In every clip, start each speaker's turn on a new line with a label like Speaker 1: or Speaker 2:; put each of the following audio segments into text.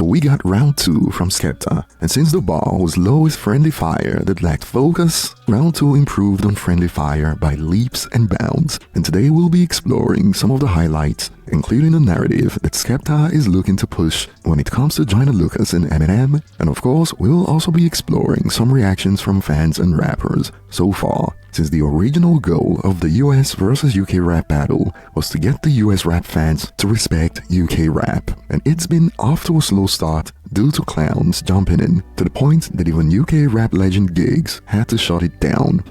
Speaker 1: So we got round 2 from Skepta, and since the bar was low with friendly fire that lacked focus, round 2 improved on friendly fire by leaps and bounds, and today we'll be exploring some of the highlights, including the narrative that Skepta is looking to push when it comes to Joyner Lucas and Eminem, and of course we'll also be exploring some reactions from fans and rappers so far, since the original goal of the US versus UK rap battle was to get the US rap fans to respect UK rap, and it's been off to a slow start due to clowns jumping in, to the point that even UK rap legend Gigs had to shut it down.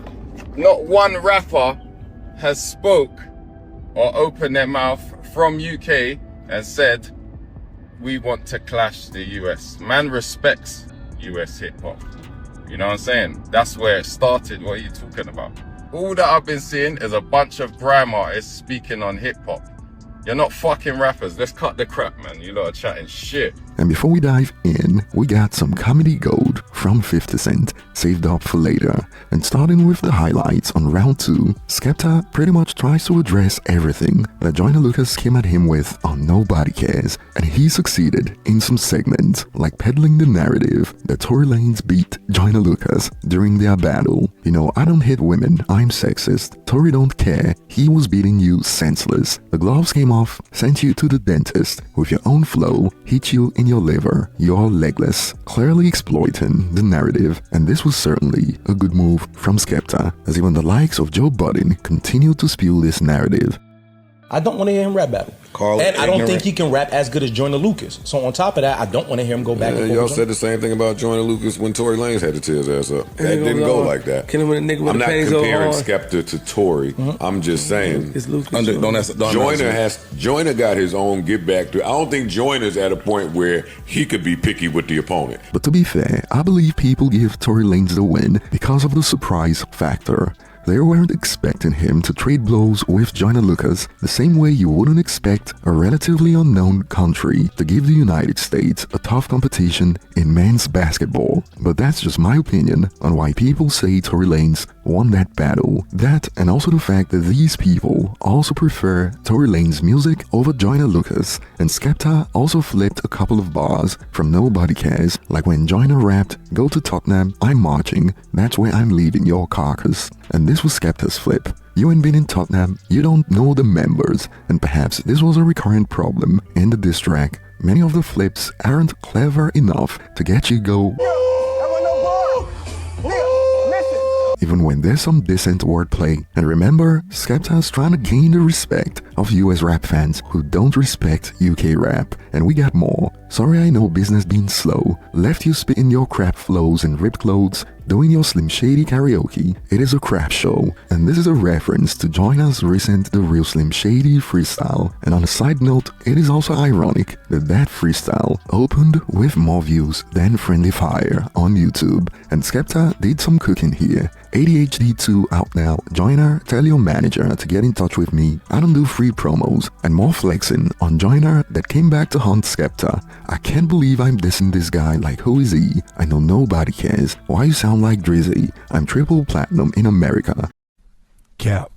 Speaker 2: Not one rapper has spoke or opened their mouth from UK and said, we want to clash the US. Man respects US hip hop. You know what I'm saying? That's where it started. What are you talking about? All that I've been seeing is a bunch of grime artists speaking on hip hop. You're not fucking rappers. Let's cut the crap, man. You lot are chatting shit.
Speaker 1: And before we dive in, we got some comedy gold from 50 Cent saved up for later. And starting with the highlights on round 2, Skepta pretty much tries to address everything that Joyner Lucas came at him with on Nobody Cares, and he succeeded in some segments, like peddling the narrative that Tory Lanez beat Joyner Lucas during their battle. You know, I don't hit women, I'm sexist. Tory don't care, he was beating you senseless. The gloves came off, sent you to the dentist with your own flow, hit you in your liver, you're legless, clearly exploiting the narrative, and this was certainly a good move from Skepta, as even the likes of Joe Budden continued to spew this narrative.
Speaker 3: I don't want to hear him rap battle. And I don't think he can rap as good as Joyner Lucas. So on top of that, I don't want to hear him go back and forth.
Speaker 4: Y'all said the same thing about Joyner Lucas when Tory Lanez had to tear his ass up. That didn't go like that.
Speaker 5: Killing with a nigga with
Speaker 4: I'm
Speaker 5: the
Speaker 4: not
Speaker 5: panties
Speaker 4: comparing
Speaker 5: on.
Speaker 4: Skepta to Tory. I'm just saying.
Speaker 5: It's Lucas.
Speaker 4: Joyner got his own get back to. I don't think Joyner's at a point where he could be picky with the opponent.
Speaker 1: But to be fair, I believe people give Tory Lanez the win because of the surprise factor. They weren't expecting him to trade blows with Joyner Lucas the same way you wouldn't expect a relatively unknown country to give the United States a tough competition in men's basketball. But that's just my opinion on why people say Tory Lanez won that battle. That, and also the fact that these people also prefer Tory Lanez music over Joyner Lucas, and Skepta also flipped a couple of bars from Nobody Cares, like when Joyner rapped, "Go to Tottenham, I'm marching, that's where I'm leaving your carcass." And this was Skepta's flip. You ain't been in Tottenham, you don't know the members, and perhaps this was a recurrent problem in the diss track. Many of the flips aren't clever enough to get you go, even when there's some decent wordplay. And remember, Skepta's trying to gain the respect of US rap fans who don't respect UK rap. And we got more. Sorry I know business being slow, left you spitting your crap flows in ripped clothes, doing your Slim Shady karaoke. It is a crap show, and this is a reference to Joyner's recent The Real Slim Shady freestyle. And on a side note, it is also ironic that that freestyle opened with more views than Friendly Fire on YouTube. And Skepta did some cooking here. ADHD 2 out now. Joyner, tell your manager to get in touch with me. I don't do free promos. And more flexing on Joyner that came back to haunt Skepta. I can't believe I'm dissing this guy, like who is he? I know nobody cares. Why you sound like Drizzy? I'm triple platinum in America.
Speaker 6: Cap.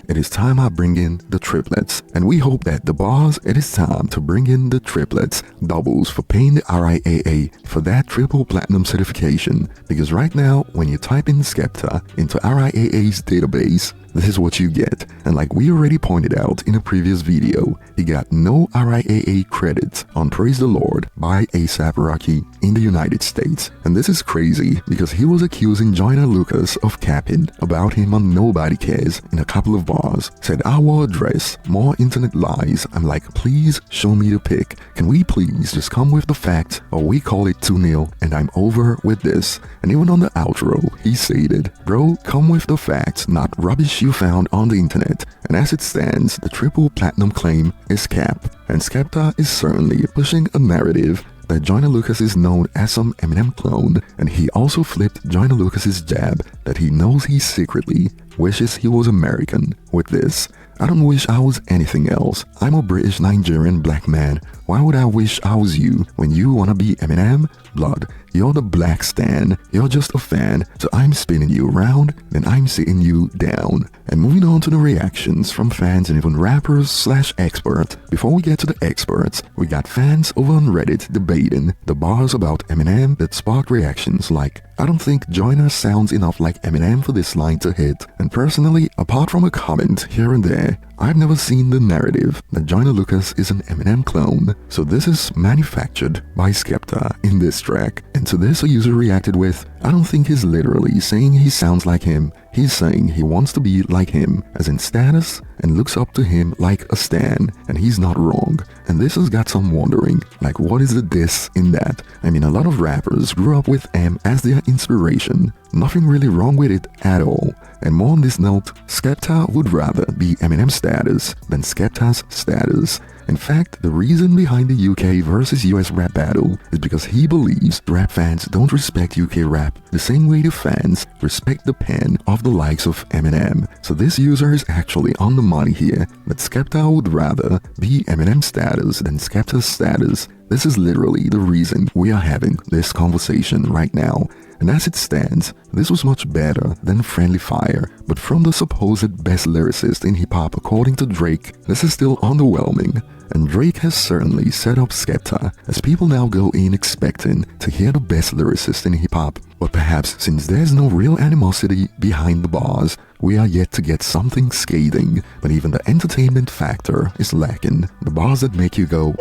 Speaker 1: It is time I bring in the triplets, and we hope that the bars, it is time to bring in the triplets, doubles for paying the RIAA for that triple platinum certification, because right now when you type in Skepta into RIAA's database, this is what you get. And like we already pointed out in a previous video, he got no RIAA credits on Praise the Lord by A$AP Rocky in the United States. And this is crazy because he was accusing Joyner Lucas of capping about him on Nobody Cares in a couple of bars. Said, "I wore a dress, more internet lies." I'm like, please show me the pic. Can we please just come with the facts, or we call it 2-0 and I'm over with this. And even on the outro, he stated, "Bro, come with the facts, not rubbish you found on the internet." And as it stands, the triple platinum claim is cap, and Skepta is certainly pushing a narrative that Joyner Lucas is known as some Eminem clone, and he also flipped Joyner Lucas's jab that he knows he secretly wishes he was American with this. "I don't wish I was anything else. I'm a British Nigerian black man. Why would I wish I was you when you wanna be Eminem? Blood, you're the black stan, you're just a fan, so I'm spinning you around, then I'm sitting you down. And moving on to the reactions from fans and even rappers/experts. Before we get to the experts, we got fans over on Reddit debating the bars about Eminem that sparked reactions like, I don't think Joyner sounds enough like Eminem for this line to hit. And personally, apart from a comment here and there, I've never seen the narrative that Joyner Lucas is an Eminem clone. So this is manufactured by Skepta in this track. And to this a user reacted with, I don't think he's literally saying he sounds like him. He's saying he wants to be like him, as in status, and looks up to him like a stan, and he's not wrong. And this has got some wondering, like what is the diss in that? I mean, a lot of rappers grew up with M as their inspiration. Nothing really wrong with it at all. And more on this note, Skepta would rather be Eminem's status than Skepta's status. In fact, the reason behind the UK versus US rap battle is because he believes rap fans don't respect UK rap the same way the fans respect the pen of the likes of Eminem. So this user is actually on the money here, that Skepta would rather be Eminem's status than Skepta's status. This is literally the reason we are having this conversation right now. And as it stands, this was much better than Friendly Fire, but from the supposed best lyricist in hip-hop according to Drake, this is still underwhelming. And Drake has certainly set up Skepta, as people now go in expecting to hear the best lyricist in hip-hop. But perhaps since there's no real animosity behind the bars, we are yet to get something scathing, but even the entertainment factor is lacking. The bars that make you go,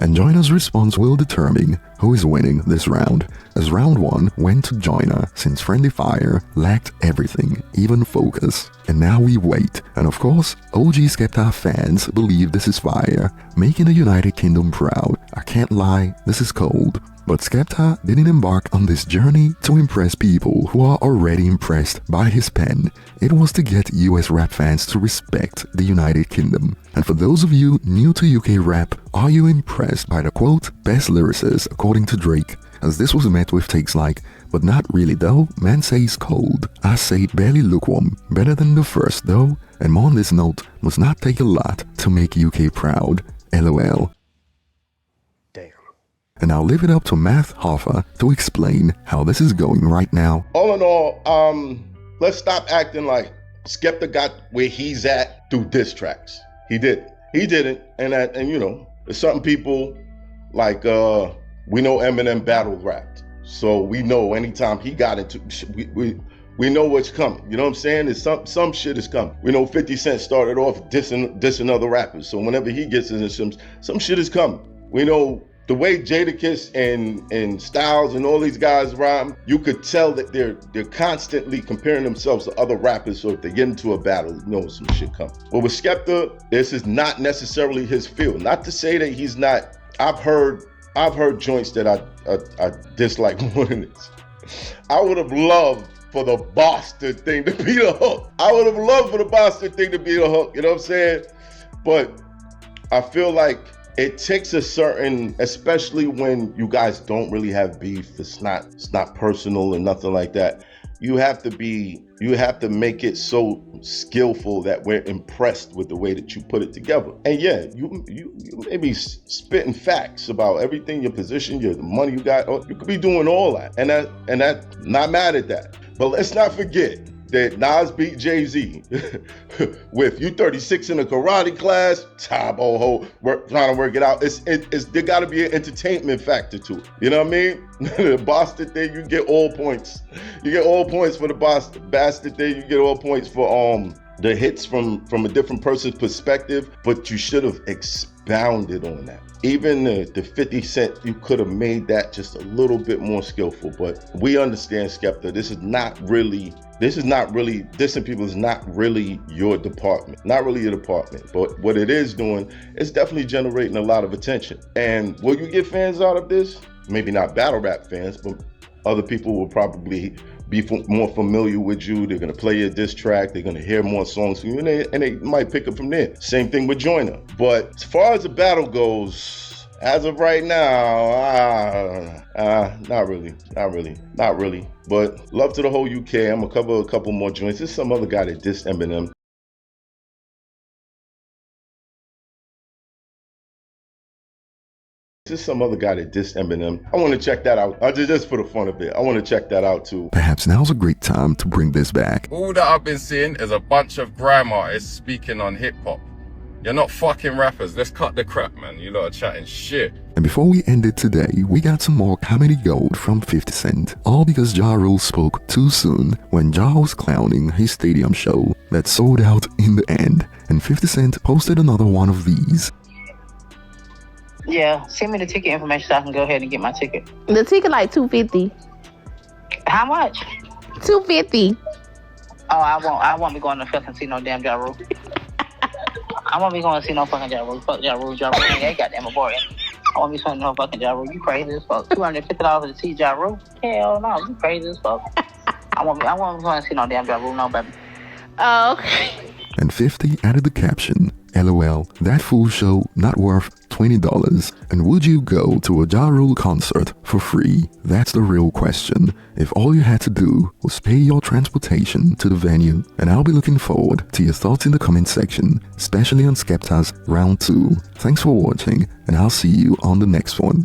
Speaker 1: and Joyner's response will determine who is winning this round, as round 1 went to Joyner since Friendly Fire lacked everything, even focus. And now we wait, and of course, OG Skepta fans believe this is fire, making the United Kingdom proud. I can't lie, this is cold. But Skepta didn't embark on this journey to impress people who are already impressed by his pen. It was to get US rap fans to respect the United Kingdom. And for those of you new to UK rap, are you impressed by the quote, best lyricist according to Drake? As this was met with takes like, but not really though, man says cold, I say barely lukewarm, better than the first though, and more on this note, must not take a lot to make UK proud, LOL. And I'll leave it up to Math Hoffa to explain how this is going right now.
Speaker 5: All in all, let's stop acting like Skepta got where he's at through diss tracks. He did. He didn't. And you know, there's certain people like we know Eminem battle rapped. So we know anytime he got into we know what's coming. You know what I'm saying? There's some shit is coming. We know 50 Cent started off dissing other rappers. So whenever he gets into some shit is coming. We know the way Jadakiss and Styles and all these guys rhyme, you could tell that they're constantly comparing themselves to other rappers. So if they get into a battle, you know some shit coming. But with Skepta, this is not necessarily his field. Not to say that he's not. I've heard joints that I dislike more than this. I would have loved for the Boston thing to be the hook. I would have loved for the Boston thing to be the hook. You know what I'm saying? But I feel like it takes a certain, especially when you guys don't really have beef, it's not personal and nothing like that. You have to make it so skillful that we're impressed with the way that you put it together. And yeah, you may be spitting facts about everything, your position, the money you got, or you could be doing all that. And that not mad at that. But let's not forget that Nas beat Jay-Z with you 36 in a karate class, Tabo trying to work it out. It's there got to be an entertainment factor to it. You know what I mean? The Boston thing, you get all points. You get all points for the Boston thing. You get all points for the hits from a different person's perspective. But you should have expounded on that. Even the 50 Cent, you could have made that just a little bit more skillful. But we understand, Skepta, dissing people is not really your department. Not really your department. But what it is doing, it's definitely generating a lot of attention. And will you get fans out of this? Maybe not battle rap fans, but other people will probably be more familiar with you. They're gonna play your diss track. They're gonna hear more songs from you, and they might pick up from there. Same thing with Joyner. But as far as the battle goes, as of right now, not really. But love to the whole UK. I'm gonna cover a couple more joints. There's some other guy that dissed Eminem. There's some other guy that dissed Eminem. I want to check that out. Just for the fun of it. I want to check that out too.
Speaker 1: Perhaps now's a great time to bring this back.
Speaker 2: All that I've been seeing is a bunch of grime artists speaking on hip hop. You're not fucking rappers. Let's cut the crap, man. You lot are chatting shit.
Speaker 1: And before we end it today, we got some more comedy gold from 50 Cent. All because Ja Rule spoke too soon when Ja was clowning his stadium show that sold out in the end. And 50 Cent posted another one of these.
Speaker 6: Yeah, send me the ticket information so I can go ahead and get my ticket.
Speaker 7: The ticket like $250.
Speaker 6: How much?
Speaker 7: $250.
Speaker 6: Oh, I won't be going to fucking see no damn Ja Rule. I won't be going to see no fucking Ja Rule. Fuck Ja Rule. Ja Rule ain't goddamn boring. I won't be seeing no fucking Ja Rule. You crazy as fuck. $250 to see Ja Rule? Hell no, you crazy as fuck. I won't be going to see no damn Ja Rule, no baby.
Speaker 7: Oh, okay.
Speaker 1: And 50 added the caption, LOL, that fool show not worth $20. And would you go to a Ja Rule concert for free? That's the real question. If all you had to do was pay your transportation to the venue. And I'll be looking forward to your thoughts in the comment section, especially on Skepta's Round 2. Thanks for watching, and I'll see you on the next one.